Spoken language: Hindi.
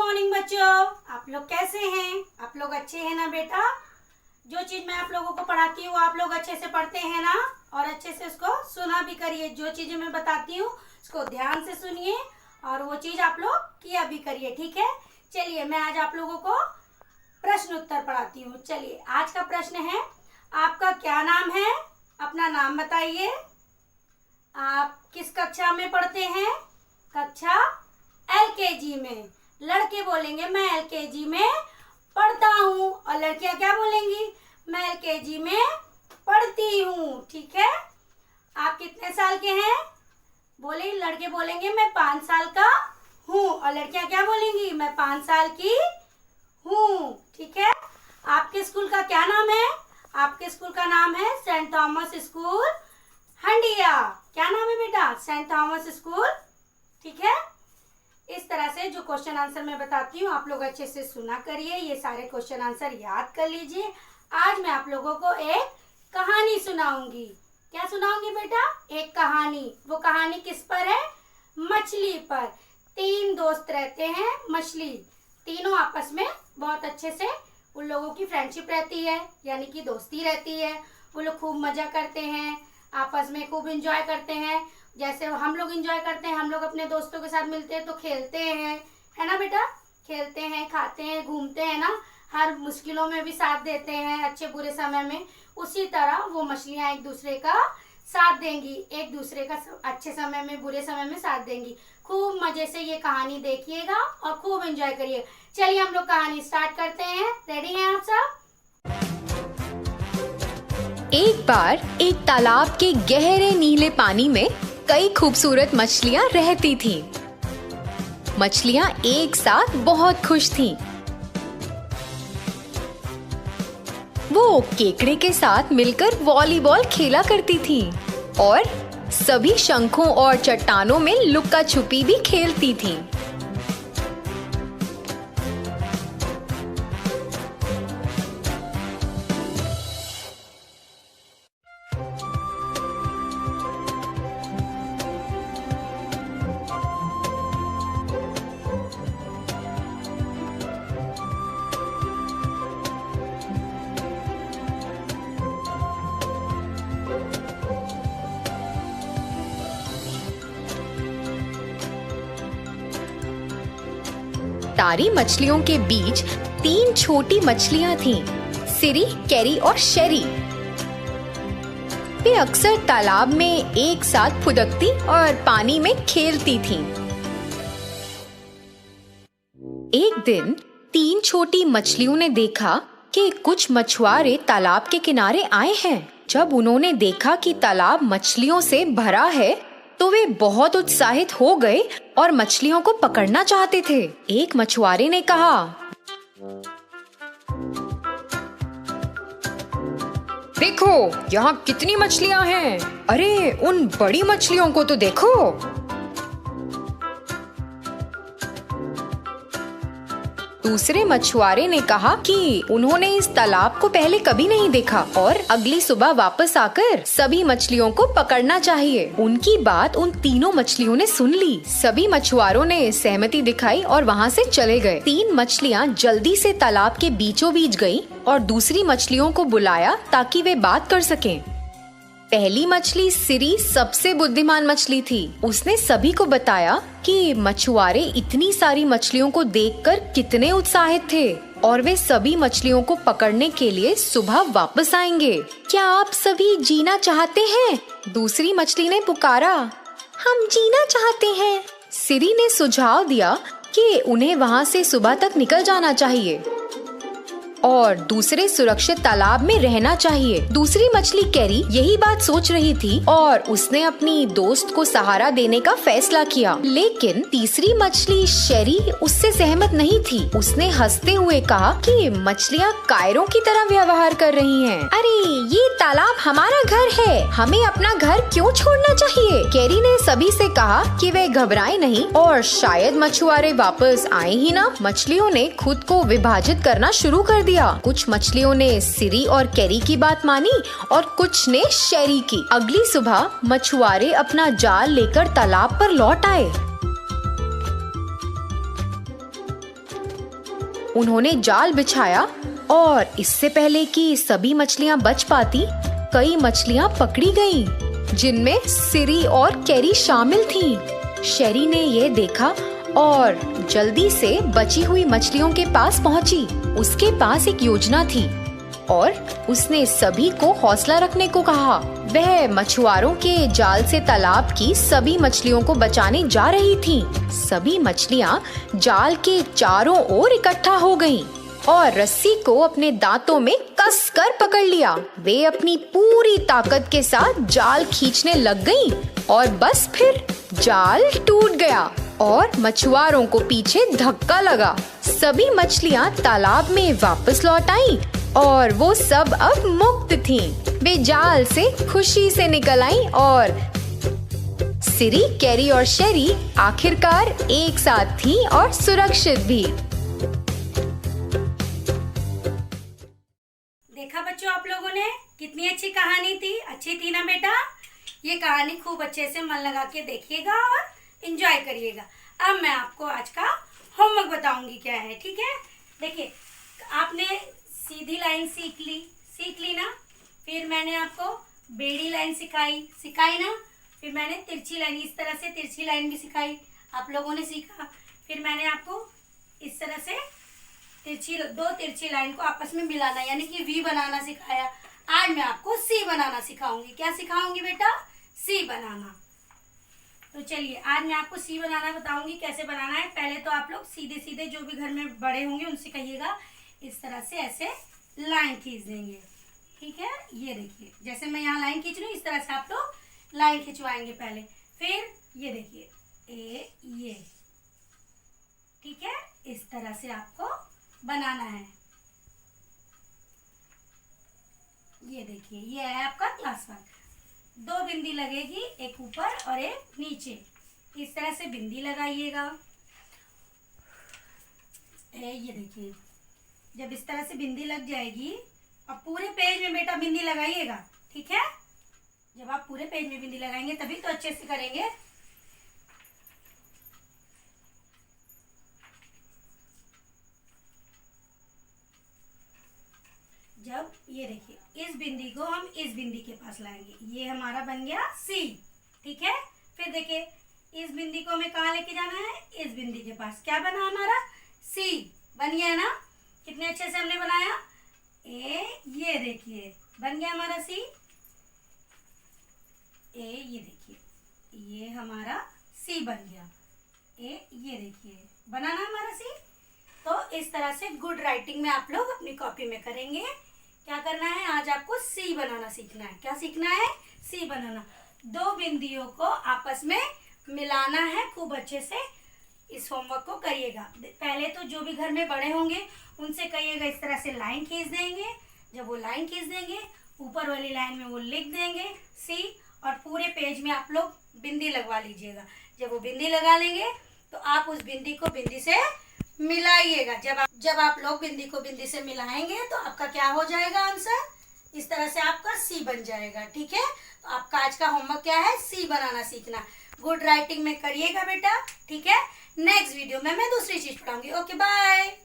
मॉर्निंग बच्चों, आप लोग कैसे हैं? आप लोग अच्छे हैं ना बेटा? जो चीज मैं आप लोगों को पढ़ाती हूँ आप लोग अच्छे से पढ़ते हैं ना? और अच्छे से उसको सुना भी करिए। जो चीजें मैं बताती हूँ उसको ध्यान से सुनिए और वो चीज आप लोग किया भी करिए, ठीक है? चलिए मैं आज आप लोगों को प्रश्न उत्तर पढ़ाती हूँ। चलिए आज का प्रश्न है, आपका क्या नाम है? अपना नाम बताइए। आप किस कक्षा में पढ़ते हैं? कक्षा LKG में। लड़के बोलेंगे मैं LKG में पढ़ता हूँ और लड़कियां क्या बोलेंगी? मैं LKG में पढ़ती हूँ, ठीक है? आप कितने साल के हैं? बोले लड़के बोलेंगे मैं 5 साल का हूँ और लड़कियां क्या बोलेंगी? मैं 5 साल की हूँ, ठीक है? आपके स्कूल का क्या नाम है? आपके स्कूल का नाम है सेंट थॉमस स्कूल हंडिया। क्या नाम है बेटा? सेंट थॉमस स्कूल, ठीक है? इस तरह से जो क्वेश्चन आंसर मैं बताती हूँ आप लोग अच्छे से सुना करिए। ये सारे क्वेश्चन आंसर याद कर लीजिए। आज मैं आप लोगों को एक कहानी सुनाऊंगी। क्या सुनाऊंगी बेटा? एक कहानी। वो कहानी किस पर है? मछली पर। 3 दोस्त रहते हैं मछली। तीनों आपस में बहुत अच्छे से उन लोगों की फ्रेंडशिप रहती है, यानी कि दोस्ती रहती है। वो लोग खूब मजा करते हैं, आपस में खूब एंजॉय करते हैं। जैसे हम लोग एंजॉय करते हैं, हम लोग अपने दोस्तों के साथ मिलते हैं तो खेलते हैं, है ना बेटा? खेलते हैं, खाते हैं, घूमते हैं ना। हर मुश्किलों में भी साथ देते हैं, अच्छे बुरे समय में। उसी तरह वो मछलियां एक दूसरे का साथ देंगी, एक दूसरे का अच्छे समय में बुरे समय में साथ देंगी। खूब मजे से ये कहानी देखिएगा और खूब एंजॉय करिए। चलिए हम लोग कहानी स्टार्ट करते हैं। रेडी हैं आप सब? एक बार एक तालाब के गहरे नीले पानी में कई खूबसूरत मछलियां रहती थीं। मछलियां एक साथ बहुत खुश थीं। वो केकड़े के साथ मिलकर वॉलीबॉल खेला करती थीं और सभी शंखों और चट्टानों में लुक्का छुपी भी खेलती थीं। सारी मछलियों के बीच 3 छोटी मछलियां थीं, सिरी, कैरी और शेरी। वे अक्सर तालाब में एक साथ फुदकती और पानी में खेलती थीं। एक दिन 3 छोटी मछलियों ने देखा कि कुछ मछुआरे तालाब के किनारे आए हैं। जब उन्होंने देखा कि तालाब मछलियों से भरा है तो वे बहुत उत्साहित हो गए और मछलियों को पकड़ना चाहते थे। एक मछुआरे ने कहा, देखो यहाँ कितनी मछलियाँ हैं। अरे उन बड़ी मछलियों को तो देखो। दूसरे मछुआरे ने कहा कि उन्होंने इस तालाब को पहले कभी नहीं देखा और अगली सुबह वापस आकर सभी मछलियों को पकड़ना चाहिए। उनकी बात उन तीनों मछलियों ने सुन ली। सभी मछुआरों ने सहमति दिखाई और वहाँ से चले गए। 3 मछलियाँ जल्दी से तालाब के बीचों बीच गईं और दूसरी मछलियों को बुलाया ताकि वे बात कर सकें। पहली मछली सिरी सबसे बुद्धिमान मछली थी। उसने सभी को बताया कि मछुआरे इतनी सारी मछलियों को देखकर कितने उत्साहित थे और वे सभी मछलियों को पकड़ने के लिए सुबह वापस आएंगे। क्या आप सभी जीना चाहते हैं? दूसरी मछली ने पुकारा। हम जीना चाहते हैं। सिरी ने सुझाव दिया कि उन्हें वहाँ से सुबह तक निकल जाना चाहिए और दूसरे सुरक्षित तालाब में रहना चाहिए। दूसरी मछली कैरी यही बात सोच रही थी और उसने अपनी दोस्त को सहारा देने का फैसला किया। लेकिन तीसरी मछली शेरी उससे सहमत नहीं थी। उसने हंसते हुए कहा कि मछलियाँ कायरों की तरह व्यवहार कर रही हैं। अरे ये तालाब हमारा घर है, हमें अपना घर क्यों छोड़ना चाहिए? कैरी ने सभी से कहा कि वे घबराए नहीं और शायद मछुआरे वापस आए ही ना। मछलियों ने खुद को विभाजित करना शुरू कर दिया। कुछ मछलियों ने सिरी और कैरी की बात मानी और कुछ ने शेरी की। अगली सुबह मछुआरे अपना जाल लेकर तालाब पर लौट आए। उन्होंने जाल बिछाया और इससे पहले कि सभी मछलियां बच पाती, कई मछलियां पकड़ी गईं, जिनमें सिरी और कैरी शामिल थीं। शेरी ने ये देखा और जल्दी से बची हुई मछलियों के पास पहुंची। उसके पास एक योजना थी और उसने सभी को हौसला रखने को कहा। वह मछुआरों के जाल से तालाब की सभी मछलियों को बचाने जा रही थी। सभी मछलियां जाल के चारों ओर इकट्ठा हो गईं और रस्सी को अपने दांतों में कस कर पकड़ लिया। वे अपनी पूरी ताकत के साथ जाल खींचने लग गईं और बस फिर जाल टूट गया और मछुआरों को पीछे धक्का लगा। सभी मछलियां तालाब में वापस लौट आईं और वो सब अब मुक्त थीं। वे जाल से खुशी से निकल आईं और सिरी, कैरी और शेरी आखिरकार एक साथ थीं और सुरक्षित भी। देखा बच्चों, आप लोगों ने कितनी अच्छी कहानी थी। अच्छी थी ना बेटा? ये कहानी खूब अच्छे से मन लगा के देखिएगा और एंजॉय करिएगा। अब मैं आपको आज का होमवर्क बताऊंगी क्या है, ठीक है? देखिए, आपने सीधी लाइन सीख ली ना। फिर मैंने आपको बेड़ी लाइन सिखाई ना। फिर मैंने तिरछी लाइन, इस तरह से तिरछी लाइन भी सिखाई, आप लोगों ने सीखा। फिर मैंने आपको इस तरह से दो तिरछी लाइन को आपस में मिलाना यानी कि वी बनाना सिखाया। आज मैं आपको सी बनाना सिखाऊंगी। क्या सिखाऊंगी बेटा? सी बनाना। तो चलिए, आज मैं आपको सी बनाना बताऊंगी कैसे बनाना है। पहले तो आप लोग सीधे सीधे जो भी घर में बड़े होंगे उनसे कहिएगा, इस तरह से ऐसे लाइन खींच देंगे, ठीक है? ये देखिए, जैसे मैं यहाँ लाइन खींच रही हूँ, इस तरह से आप लोग लाइन खिंचवाएंगे पहले। फिर ये देखिए, ये, ठीक है? इस तरह से आपको बनाना है। ये देखिए, ये है आपका क्लास वर्क। 2 बिंदी लगेगी, एक ऊपर और एक नीचे। इस तरह से बिंदी लगाइएगा। ये देखिए, जब इस तरह से बिंदी लग जाएगी, अब पूरे पेज में बेटा बिंदी लगाइएगा, ठीक है? जब आप पूरे पेज में बिंदी लगाएंगे तभी तो अच्छे से करेंगे। जब ये देखिए, इस बिंदी को हम इस बिंदी के पास लाएंगे, ये हमारा बन गया सी, ठीक है? फिर देखिए, इस बिंदी को हमें कहाँ लेके जाना है? इस बिंदी के पास। क्या बना हमारा? सी बन गया ना? कितने अच्छे से हमने बनाया। ये देखिए, बन गया हमारा सी। ये देखिए, ये हमारा सी बन गया। ये देखिए, बना ना हमारा सी। तो इस तरह से गुड राइटिंग में आप लोग अपनी कॉपी में करेंगे। क्या करना है? आज आपको सी बनाना सीखना है। क्या सीखना है? सी बनाना। 2 बिंदियों को आपस में मिलाना है। खूब अच्छे से इस होमवर्क को करिएगा। पहले तो जो भी घर में बड़े होंगे उनसे कहिएगा, इस तरह से लाइन खींच देंगे। जब वो लाइन खींच देंगे, ऊपर वाली लाइन में वो लिख देंगे सी, और पूरे पेज में आप लोग बिंदी लगवा लीजिएगा। जब वो बिंदी लगा लेंगे तो आप उस बिंदी को बिंदी से मिलाइएगा। जब आप लोग बिंदी को बिंदी से मिलाएंगे तो आपका क्या हो जाएगा आंसर? इस तरह से आपका सी बन जाएगा, ठीक है? तो आपका आज का होमवर्क क्या है? सी बनाना सीखना। गुड राइटिंग में करिएगा बेटा, ठीक है? नेक्स्ट वीडियो में मैं दूसरी चीज पढ़ाऊंगी। Okay, bye.